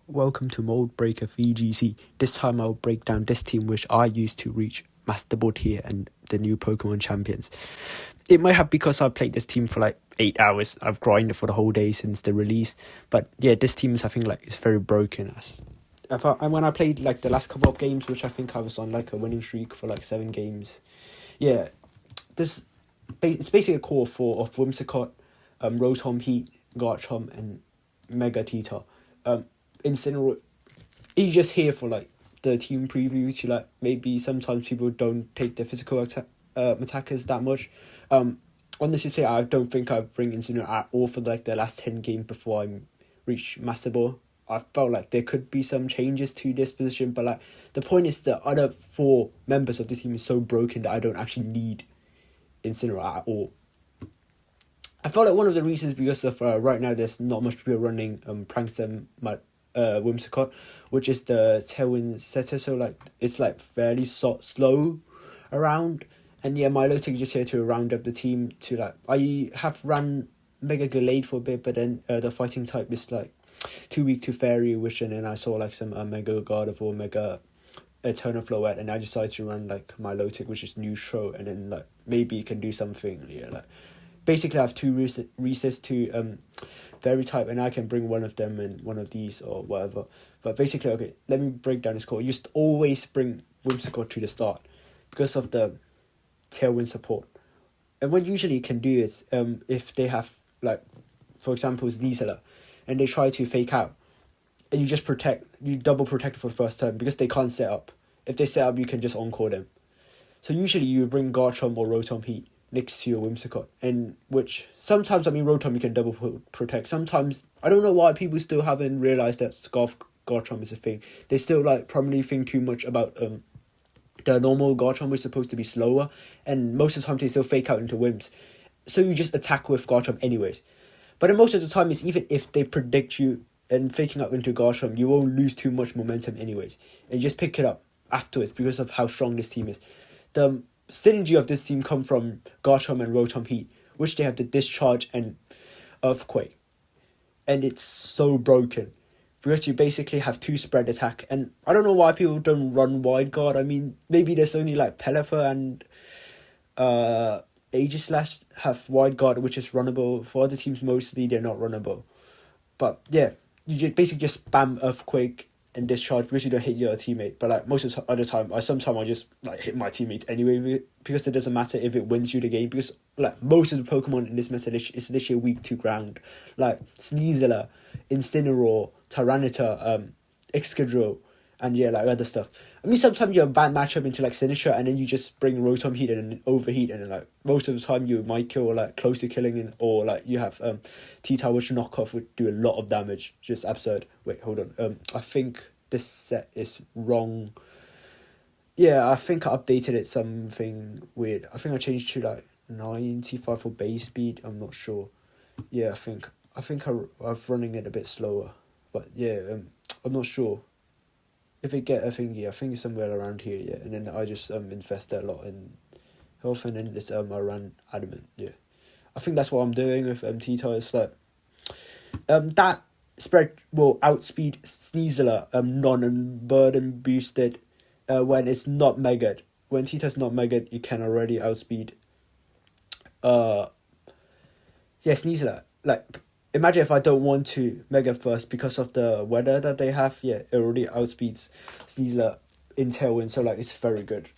Welcome to Mold Breaker VGC. This time I'll break down this team which I used to reach Master Board tier and the new Pokemon champions. It might have because I've played this team for like 8 hours. I've grinded for the whole day since the release. But yeah, this team is, I think, like, it's very broken. And when I played like the last couple of games, which I think I was on like a winning streak for like 7 games. Yeah, it's basically a core 4 of Whimsicott, Rotom Heat, Garchomp and Mega Tita. Incineroar, he's just here for like the team preview to like maybe sometimes people don't take the physical attackers that much. Honestly say I don't think I bring Incineroar at all for like the last 10 games before I reach Master Ball. I felt like there could be some changes to this position, but like the point is the other 4 members of the team is so broken that I don't actually need Incineroar at all. I felt like one of the reasons because of right now there's not much people running Prankster Whimsicott, which is the Tailwind setter, so like it's like fairly slow around. And yeah, Milotic just here to round up the team to like I have run Mega Gallade for a bit, but then the fighting type is like too weak to Fairy Wish, and then I saw like some Mega Gardevoir, Mega Eternal Floette, and I decided to run like Milotic, which is neutral, and then like maybe it can do something. Yeah, like basically I have 2 resets to Fairy type, and I can bring one of them and one of these or whatever. But basically, okay, let me break down this call. You just always bring Whimsicott to the start because of the Tailwind support. And what usually you can do is if they have like, for example, Sneasler, and they try to fake out, and you double protect for the first turn because they can't set up. If they set up, you can just encore them. So usually you bring Garchomp or Rotom Heat next to your Whimsicott, and which sometimes, I mean, Rotom you can double protect. Sometimes, I don't know why people still haven't realised that Scarf Garchomp is a thing. They still like probably think too much about the normal Garchomp, which is supposed to be slower, and most of the time they still fake out into Whims. So you just attack with Garchomp anyways. But then most of the time, it's even if they predict you and faking up into Garchomp, you won't lose too much momentum anyways, and you just pick it up afterwards because of how strong this team is. The synergy of this team come from Garchomp and Rotom Heat, which they have the Discharge and Earthquake, and it's so broken because you basically have 2 spread attack. And I don't know why people don't run Wide Guard. I mean, maybe there's only like Pelipper and Aegislash have Wide Guard, which is runnable. For other teams, mostly they're not runnable. But yeah, you basically just spam Earthquake and Discharge because you don't hit your teammate. But like most of the other time, sometimes I just like hit my teammates anyway because it doesn't matter if it wins you the game, because like most of the Pokemon in this meta is literally weak to ground, like Sneasler, Incineroar, Tyranitar, Excadrill, and yeah, like other stuff. I mean, sometimes you have a bad matchup into like Sinistcha, and then you just bring Rotom Heat and then Overheat, and then like most of the time you might kill like close to killing, or like you have T-Tower, which knockoff would do a lot of damage. Just absurd. Wait, hold on. I think this set is wrong. Yeah, I think I updated it something weird. I think I changed to like 95 for base speed. I'm not sure. Yeah, I think I'm running it a bit slower. But yeah, I'm not sure. If it get a thingy, I think it's somewhere around here, yeah. And then I just invest a lot in health, and then this I run Adamant, yeah. I think that's what I'm doing with Tita. It's like that spread will outspeed Sneasler non-burden boosted when it's not megaed. When Tita's not megaed, you can already outspeed Sneasler. Like, imagine if I don't want to Mega first because of the weather that they have. Yeah, it already outspeeds Sneasler in Tailwind, so like it's very good.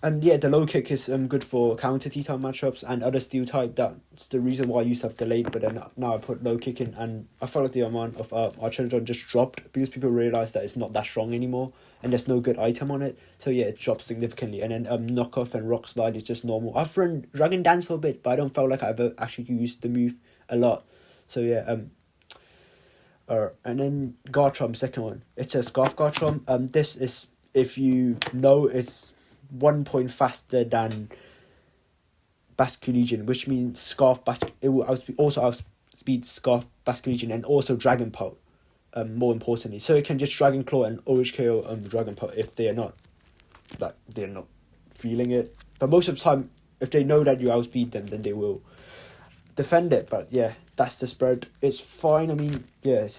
And yeah, the low kick is good for counter T-type matchups and other steel type. That's the reason why I used to have Gallade, but then now I put low kick in, and I felt like the amount of Archidon just dropped because people realised that it's not that strong anymore and there's no good item on it. So yeah, it dropped significantly. And then knockoff and rock slide is just normal. I've run Dragon Dance for a bit, but I don't feel like I've ever actually used the move a lot. So yeah, and then Garchomp, second one. It's a Scarf Garchomp. This is, if you know, it's 1 point faster than Basculegion, which means it will outspeed Scarf Basculegion and also Dragon Pulse, more importantly. So it can just Dragon Claw and OHKO Dragon Pulse if they're not feeling it. But most of the time, if they know that you outspeed them, then they will. defend it. But yeah, that's the spread. It's fine. I mean, yeah,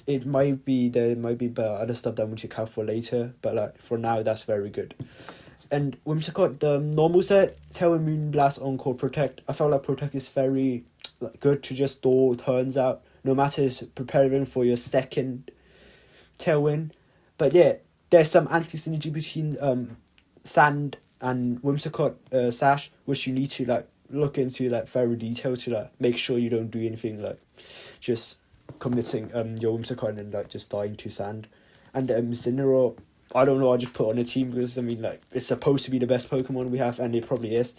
there might be better other stuff that we should count for later. But like for now, that's very good. And Whimsicott, the normal set, Tailwind, Moonblast, Encore, Protect. I felt like Protect is very good to just stall turns out, no matter it's preparing for your second Tailwind. But yeah, there's some anti-synergy between Sand and Whimsicott Sash, which you need to like look into like very detailed to like make sure you don't do anything like just committing your Whimsicott and like just dying to Sand. And Incineroar, I don't know, I just put on a team because I mean like it's supposed to be the best Pokemon we have and it probably is.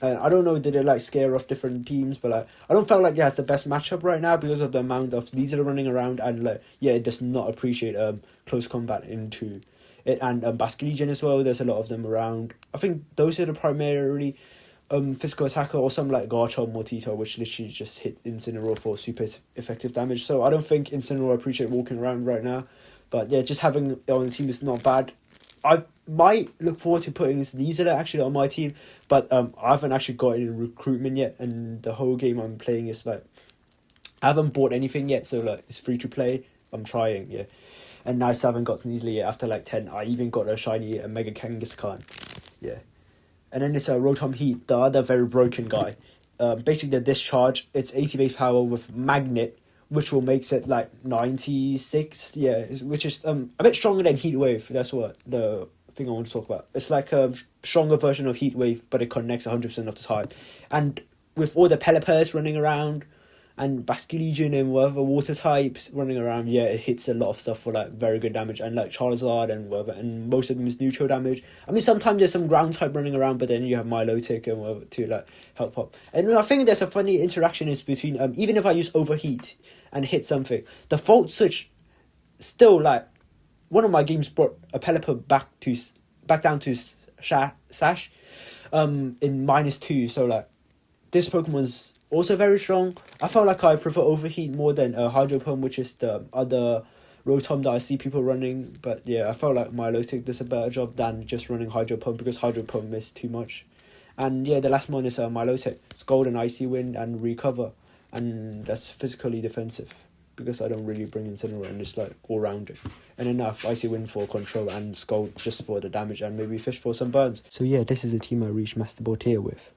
I don't know, did it like scare off different teams, but like I don't feel like it has the best matchup right now because of the amount of these are running around and like yeah, it does not appreciate close combat into it. And Basculegion as well, there's a lot of them around. I think those are the primarily physical attacker, or some like Garchomp or Tito, which literally just hit Incineroar for super effective damage. So I don't think Incineroar appreciate walking around right now. But yeah, just having it on the team is not bad. I might look forward to putting Sneasler actually on my team, but I haven't actually got any recruitment yet, and the whole game I'm playing is like I haven't bought anything yet, so like it's free to play. I'm trying, yeah. And now I haven't got Sneasler yet. After like 10, I even got a shiny Mega Kangaskhan, yeah. And then it's a Rotom Heat, the other very broken guy. Basically the discharge, it's 80 base power with Magnet, which will make it like 96, yeah, which is a bit stronger than Heat Wave. That's what the thing I want to talk about. It's like a stronger version of Heat Wave, but it connects 100% of the time. And with all the Pelipper's running around, and Basculegion and whatever water types running around, yeah, it hits a lot of stuff for like very good damage, and like Charizard and whatever, and most of them is neutral damage. I mean, sometimes there's some ground type running around, but then you have Milotic and whatever to like help up. And I think there's a funny interaction is between even if I use Overheat and hit something, the Volt Switch still like one of my games brought a Pelipper back down to Sash in -2, so like this Pokemon's also very strong. I felt like I prefer Overheat more than Hydro Pump, which is the other Rotom that I see people running. But yeah, I felt like Milotic does a better job than just running Hydro Pump because Hydro Pump is too much. And yeah, the last one is Milotic. It's Golden, Icy Wind, and Recover. And that's physically defensive because I don't really bring Incineroar and it's like all rounded. And enough Icy Wind for control and Scald just for the damage and maybe Fish for some burns. So yeah, this is the team I reached Master Board here with.